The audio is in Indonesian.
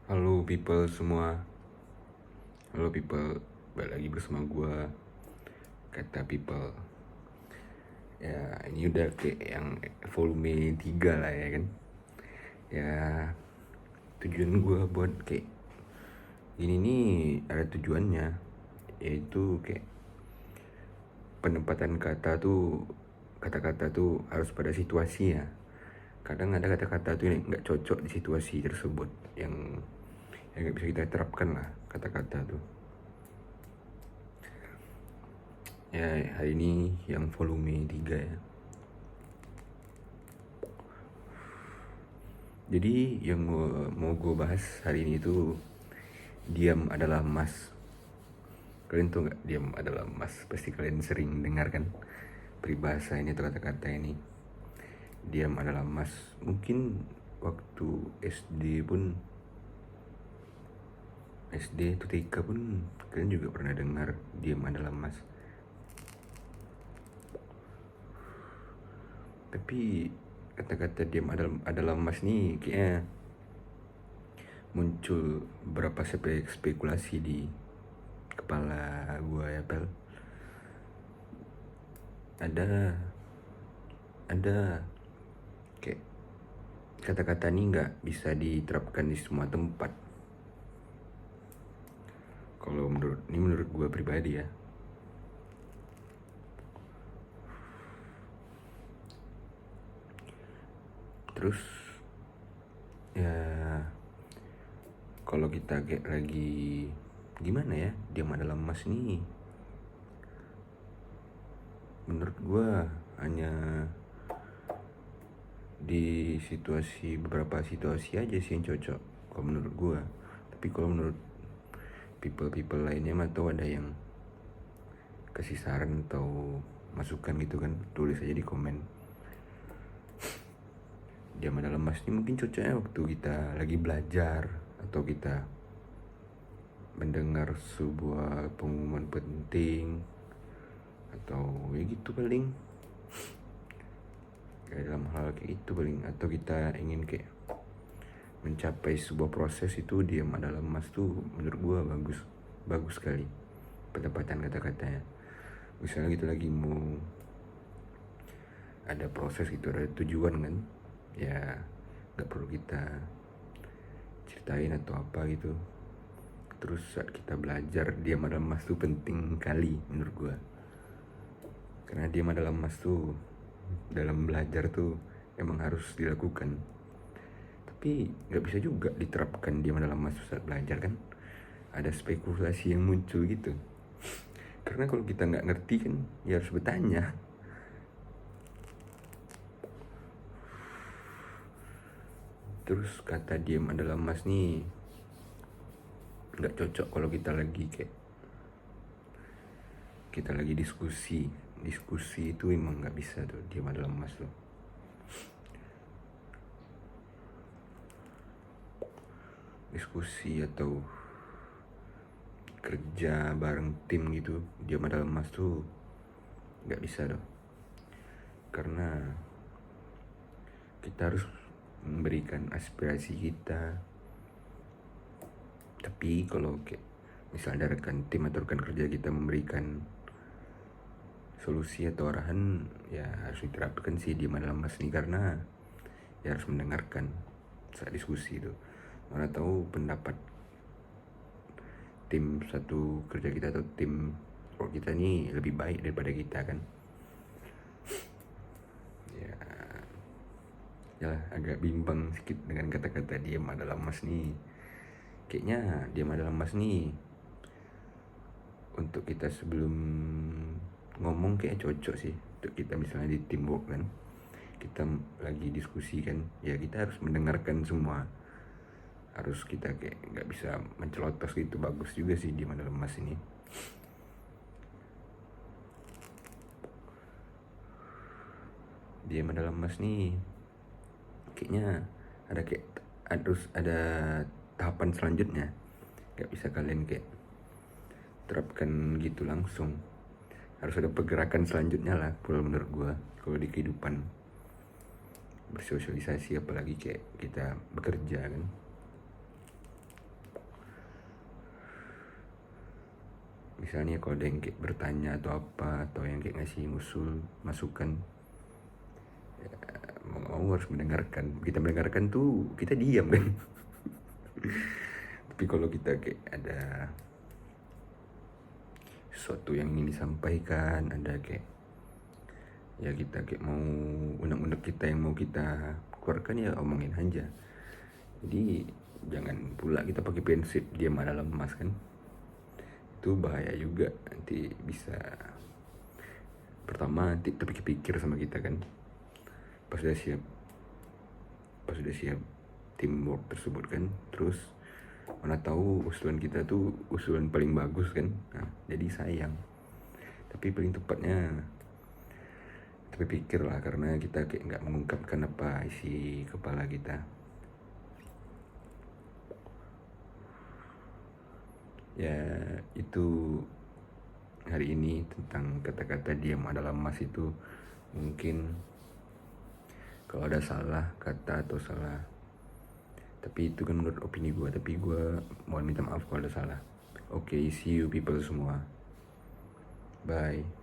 Halo people semua. Halo people, balik lagi bersama gue, Kata People. Ya ini udah kayak yang volume 3 lah ya kan. Ya tujuan gue buat kayak gini nih ada tujuannya, yaitu kayak penempatan kata-kata tuh harus pada situasi ya. Kadang ada kata-kata tuh yang nggak cocok di situasi tersebut, yang nggak bisa kita terapkan lah kata-kata tuh. Ya hari ini yang volume 3 ya. Jadi yang mau gue bahas hari ini tuh diam adalah emas. Kalian tuh nggak, diam adalah emas? Pasti kalian sering dengar kan peribahasa ini atau kata-kata ini. Diam adalah emas. Mungkin waktu SD atau TK pun kalian juga pernah dengar diam adalah emas. Tapi kata-kata diam adalah emas nih kayaknya muncul beberapa spekulasi di kepala gue ya pel. Ada kayak kata-kata ini nggak bisa diterapkan di semua tempat. Kalau menurut gue pribadi ya. Terus ya kalau kita kayak lagi gimana ya, diam adalah emas nih, menurut gue hanya di beberapa situasi aja sih yang cocok kalau menurut gue. Tapi kalau menurut people lainnya mah tuh ada yang kasih saran atau masukan gitu kan, tulis aja di komen. Diam adalah emas ini mungkin cocoknya waktu kita lagi belajar atau kita mendengar sebuah pengumuman penting atau ya gitu paling. Kayak dalam hal kayak itu paling, atau kita ingin kayak mencapai sebuah proses, itu diam adalah emas tuh menurut gue bagus sekali penempatan kata-katanya. Misalnya gitu lagi mau ada proses gitu, ada tujuan kan ya, nggak perlu kita ceritain atau apa gitu. Terus saat kita belajar, diam adalah emas tuh penting kali menurut gue, karena diam adalah emas tuh dalam belajar tuh emang harus dilakukan. Tapi nggak bisa juga diterapkan diam adalah emas saat belajar kan, ada spekulasi yang muncul gitu. Karena kalau kita nggak ngerti kan ya harus bertanya. Terus kata diam adalah emas nih nggak cocok kalau kita lagi diskusi itu emang nggak bisa tuh diam adalah emas tuh. Diskusi atau kerja bareng tim gitu, diam adalah emas tuh nggak bisa dong. Karena kita harus memberikan aspirasi kita. Tapi kalau kayak misalnya rekan tim atau rekan kerja kita memberikan solusi atau arahan, ya harus diterapkan sih diam adalah emas nih, karena ya harus mendengarkan saat diskusi itu. Mana tahu pendapat tim satu kerja kita atau tim work kita ini lebih baik daripada kita kan. Ya agak bimbang sedikit dengan kata-kata diam adalah emas nih. Kayaknya diam adalah emas nih untuk kita sebelum ngomong kayak cocok sih. Untuk kita misalnya di teamwork kan, kita lagi diskusi kan, ya kita harus mendengarkan semua. Harus kita kayak nggak bisa mencelotos gitu. Bagus juga sih diam adalah emas ini. Diam adalah emas nih kayaknya harus ada tahapan selanjutnya. Gak bisa kalian kayak terapkan gitu langsung, harus ada pergerakan selanjutnya lah kalau menurut gue. Kalau di kehidupan bersosialisasi, apalagi kayak kita bekerja kan. misalnya kalau ada yang kayak bertanya atau apa, atau yang kayak ngasih masukan, ya, mau harus mendengarkan. Kita mendengarkan tuh kita diam kan. Tapi kalau kita kayak ada sesuatu yang ingin disampaikan, ada kayak ya kita kayak mau unek-unek kita yang mau kita keluarkan, ya omongin aja. Jadi jangan pula kita pakai prinsip diam adalah emas kan, itu bahaya juga. Nanti bisa, pertama nanti terpikir-pikir sama kita kan, pas sudah siap teamwork tersebut kan, terus mana tahu usulan kita tuh usulan paling bagus kan. Nah, jadi sayang. Tapi paling tepatnya terpikir lah, karena kita kayak nggak mengungkapkan apa isi kepala kita. Ya itu hari ini tentang kata-kata diam adalah emas itu. Mungkin kalau ada salah kata atau salah, tapi itu kan menurut opini gue, tapi gue mohon minta maaf kalau ada salah. Oke, see you people semua, bye.